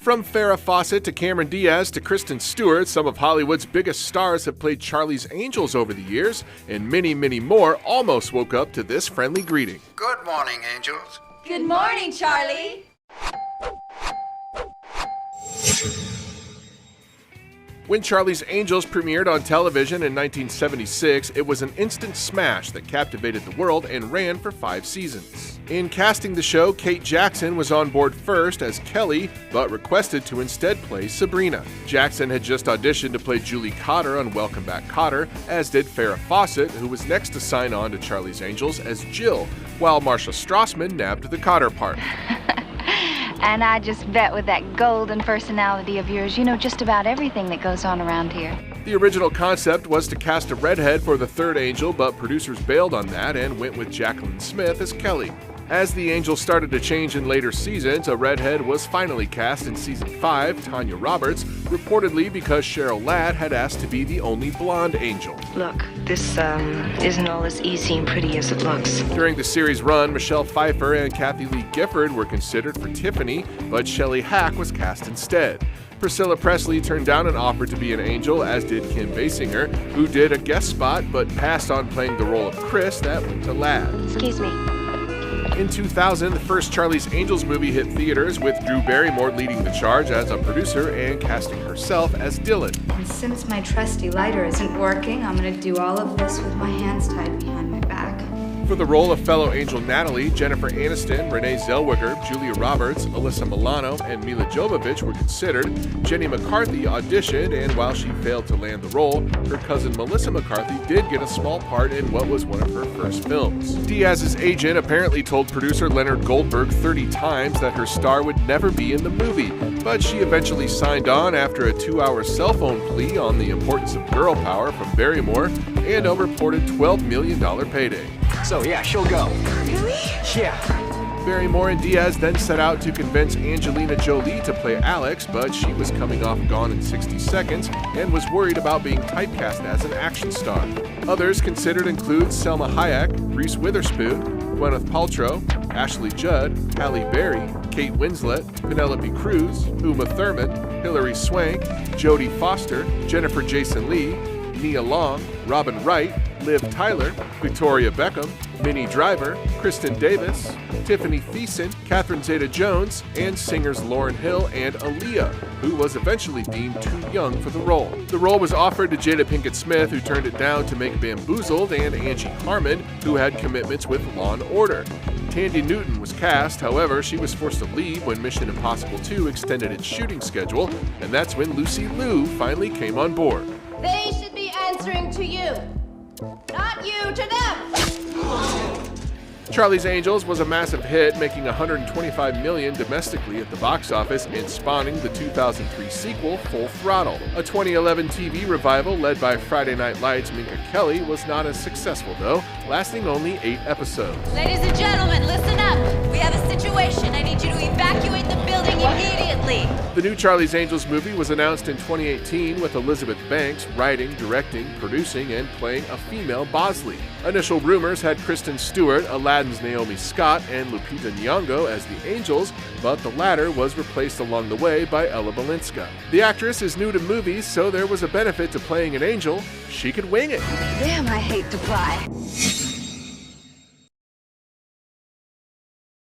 From Farrah Fawcett to Cameron Diaz to Kristen Stewart, some of Hollywood's biggest stars have played Charlie's Angels over the years, and many, many more almost woke up to this friendly greeting. Good morning, Angels. Good morning, Charlie. When Charlie's Angels premiered on television in 1976, it was an instant smash that captivated the world and ran for 5 seasons. In casting the show, Kate Jackson was on board first as Kelly, but requested to instead play Sabrina. Jackson had just auditioned to play Julie Cotter on Welcome Back, Kotter, as did Farrah Fawcett, who was next to sign on to Charlie's Angels as Jill, while Marsha Strassman nabbed the Cotter part. And I just bet with that golden personality of yours, you know just about everything that goes on around here. The original concept was to cast a redhead for the third Angel, but producers bailed on that and went with Jacqueline Smith as Kelly. As the Angels started to change in later seasons, a redhead was finally cast in season 5, Tanya Roberts, reportedly because Cheryl Ladd had asked to be the only blonde Angel. Look, this isn't all as easy and pretty as it looks. During the series run, Michelle Pfeiffer and Kathy Lee Gifford were considered for Tiffany, but Shelley Hack was cast instead. Priscilla Presley turned down an offer to be an Angel, as did Kim Basinger, who did a guest spot but passed on playing the role of Chris that went to Ladd. Excuse me. In 2000, the first Charlie's Angels movie hit theaters, with Drew Barrymore leading the charge as a producer and casting herself as Dylan. And since my trusty lighter isn't working, I'm going to do all of this with my hands tied behind my back. For the role of fellow Angel Natalie, Jennifer Aniston, Renee Zellweger, Julia Roberts, Alyssa Milano, and Mila Jovovich were considered. Jenny McCarthy auditioned, and while she failed to land the role, her cousin Melissa McCarthy did get a small part in what was one of her first films. Diaz's agent apparently told producer Leonard Goldberg 30 times that her star would never be in the movie, but she eventually signed on after a 2-hour cell phone plea on the importance of girl power from Barrymore and a reported $12 million payday. So yeah, she'll go. Really? Yeah. Barrymore and Diaz then set out to convince Angelina Jolie to play Alex, but she was coming off Gone in 60 Seconds and was worried about being typecast as an action star. Others considered include Selma Hayek, Reese Witherspoon, Gwyneth Paltrow, Ashley Judd, Halle Berry, Kate Winslet, Penelope Cruz, Uma Thurman, Hilary Swank, Jodie Foster, Jennifer Jason Leigh, Nia Long, Robin Wright, Liv Tyler, Victoria Beckham, Minnie Driver, Kristen Davis, Tiffany Thiessen, Catherine Zeta-Jones, and singers Lauryn Hill and Aaliyah, who was eventually deemed too young for the role. The role was offered to Jada Pinkett Smith, who turned it down to make Bamboozled, and Angie Harmon, who had commitments with Law & Order. Tandy Newton was cast, however, she was forced to leave when Mission Impossible 2 extended its shooting schedule, and that's when Lucy Liu finally came on board. They should be answering to you, not you to them. Charlie's Angels was a massive hit, making $125 million domestically at the box office and spawning the 2003 sequel, Full Throttle. A 2011 TV revival led by Friday Night Lights' Minka Kelly was not as successful, though, lasting only 8 episodes. Ladies and gentlemen, listen up. We have a situation. I need you to evacuate the building immediately. The new Charlie's Angels movie was announced in 2018 with Elizabeth Banks writing, directing, producing, and playing a female Bosley. Initial rumors had Kristen Stewart, Aladdin's Naomi Scott, and Lupita Nyong'o as the Angels, but the latter was replaced along the way by Ella Balinska. The actress is new to movies, so there was a benefit to playing an angel. She could wing it. Damn, I hate to fly.